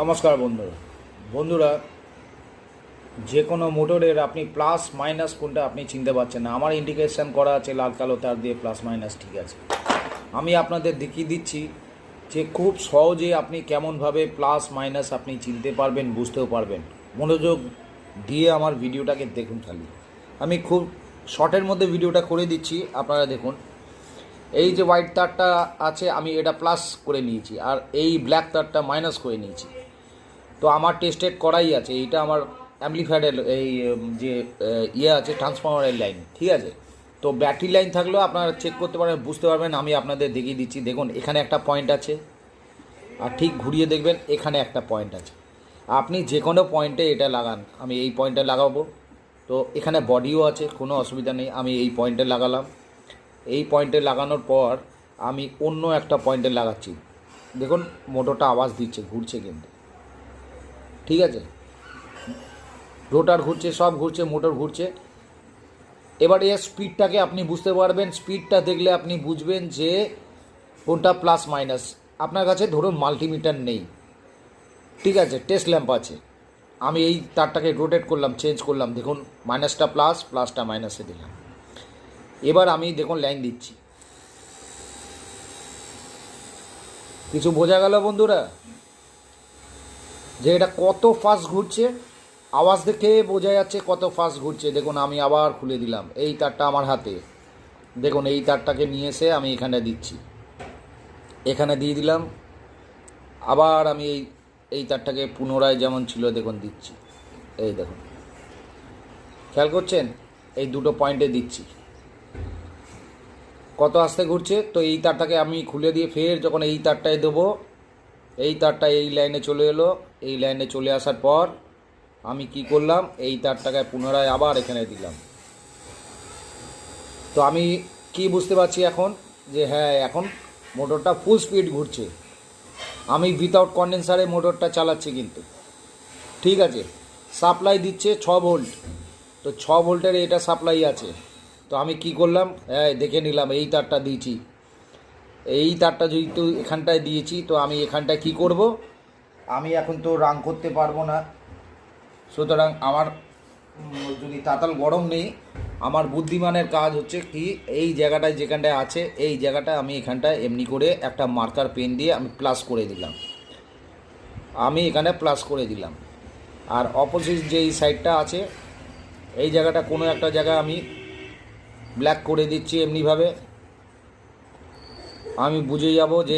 নমস্কার বন্ধুরা যে কোনো মোটরের আপনি প্লাস মাইনাস কোনটা আপনি চিনতে পারছেন না। আমার ইন্ডিকেশন করা আছে লাল কালো তার দিয়ে প্লাস মাইনাস, ঠিক আছে। আমি আপনাদের দেখিয়ে দিচ্ছি যে খুব সহজে আপনি কেমনভাবে প্লাস মাইনাস আপনি চিনতে পারবেন, বুঝতেও পারবেন। মনোযোগ দিয়ে আমার ভিডিওটাকে দেখুন। খালি আমি খুব শর্টের মধ্যে ভিডিওটা করে দিচ্ছি, আপনারা দেখুন। এই যে হোয়াইট তারটা আছে আমি এটা প্লাস করে নিয়েছি, আর এই ব্ল্যাক তারটা মাইনাস করে নিয়েছি। তো আমার টেস্টেড করাই আছে, এইটা আমার অ্যাম্পলিফায়ারের এই যে আছে ট্রান্সফরমারের লাইন, ঠিক আছে। তো ব্যাটারি লাইন থাকলেও আপনারা চেক করতে পারেন, বুঝতে পারবেন। আমি আপনাদের দেখিয়ে দিচ্ছি। দেখুন এখানে একটা পয়েন্ট আছে, আর ঠিক ঘুরিয়ে দেখবেন এখানে একটা পয়েন্ট আছে। আপনি যে কোনো পয়েন্টে এটা লাগান, আমি এই পয়েন্টে লাগাবো। তো এখানে বডিও আছে, কোনো অসুবিধা নেই। আমি এই পয়েন্টে লাগালাম। এই পয়েন্টে লাগানোর পর আমি অন্য একটা পয়েন্টে লাগাচ্ছি। দেখুন মোটরটা আওয়াজ দিচ্ছে, ঘুরছে কিন্তু, ঠিক আছে। রোটার ঘুরছে, সব ঘুরছে, মোটর ঘুরছে। এবার এর স্পিডটাকে আপনি বুঝতে পারবেন। স্পিডটা দেখলে আপনি বুঝবেন যে কোনটা প্লাস মাইনাস। আপনার কাছে ধরুন মাল্টিমিটার নেই, ঠিক আছে, টেস্ট ল্যাম্প আছে। আমি এই তারটাকে রোটেট করলাম, চেঞ্জ করলাম, দেখুন মাইনাসটা প্লাস, প্লাসটা মাইনাসে দিলাম। এবার আমি দেখুন লাইন দিচ্ছি। কিছু বোঝা গেল বন্ধুরা যে এটা কত ফাস্ট ঘুরছে? আওয়াজ দেখে বোঝা যাচ্ছে কত ফাস্ট ঘুরছে। দেখুন আমি আবার খুলে দিলাম। এই তারটা আমার হাতে, দেখুন এই তারটাকে নিয়ে এসে আমি এখানে দিচ্ছি, এখানে দিয়ে দিলাম। আবার আমি এই তারটাকে পুনরায় যেমন ছিল দেখুন দিচ্ছি। এই দেখুন, খেয়াল করছেন? এই দুটো পয়েন্টে দিচ্ছি, কত আস্তে ঘুরছে। তো এই তারটাকে আমি খুলে দিয়ে ফের যখন এই তারটায় দেবো, এই তারটা এই লাইনে চলে এলো। এই লাইনে চলে আসার পর আমি কি করলাম, এই তারটাকে পুনরায় আবার এখানে দিলাম। তো আমি কি বুঝতে পারছি এখন যে হ্যাঁ, এখন মোটরটা ফুল স্পিড ঘুরছে। আমি উইথাউট কন্ডেন্সারে মোটরটা চালাচ্ছি কিন্তু, ঠিক আছে। সাপ্লাই দিচ্ছে 6 ভোল্ট। তো 6 ভোল্টের এটা সাপ্লাই আছে। তো আমি কি করলাম, হ্যাঁ দেখে নিলাম, এই তারটা দিয়েছি। এই তারটা যেহেতু এখানটায় দিয়েছি, তো আমি এখানটায় কি করব, আমি এখন তো রান করতে পারবো না। সুতরাং আমার যদি তাতাল গরম নেই, আমার বুদ্ধিমানের কাজ হচ্ছে কি, এই জায়গাটায় যেখানটায় আছে এই জায়গাটা আমি এখানটায় এমনি করে একটা মার্কার পেন দিয়ে আমি প্লাস করে দিলাম। আমি এখানে প্লাস করে দিলাম। আর অপোজিট যেই সাইডটা আছে এই জায়গাটা কোনো একটা জায়গায় আমি ব্ল্যাক করে দিচ্ছি। এমনিভাবে আমি বুঝে যাব যে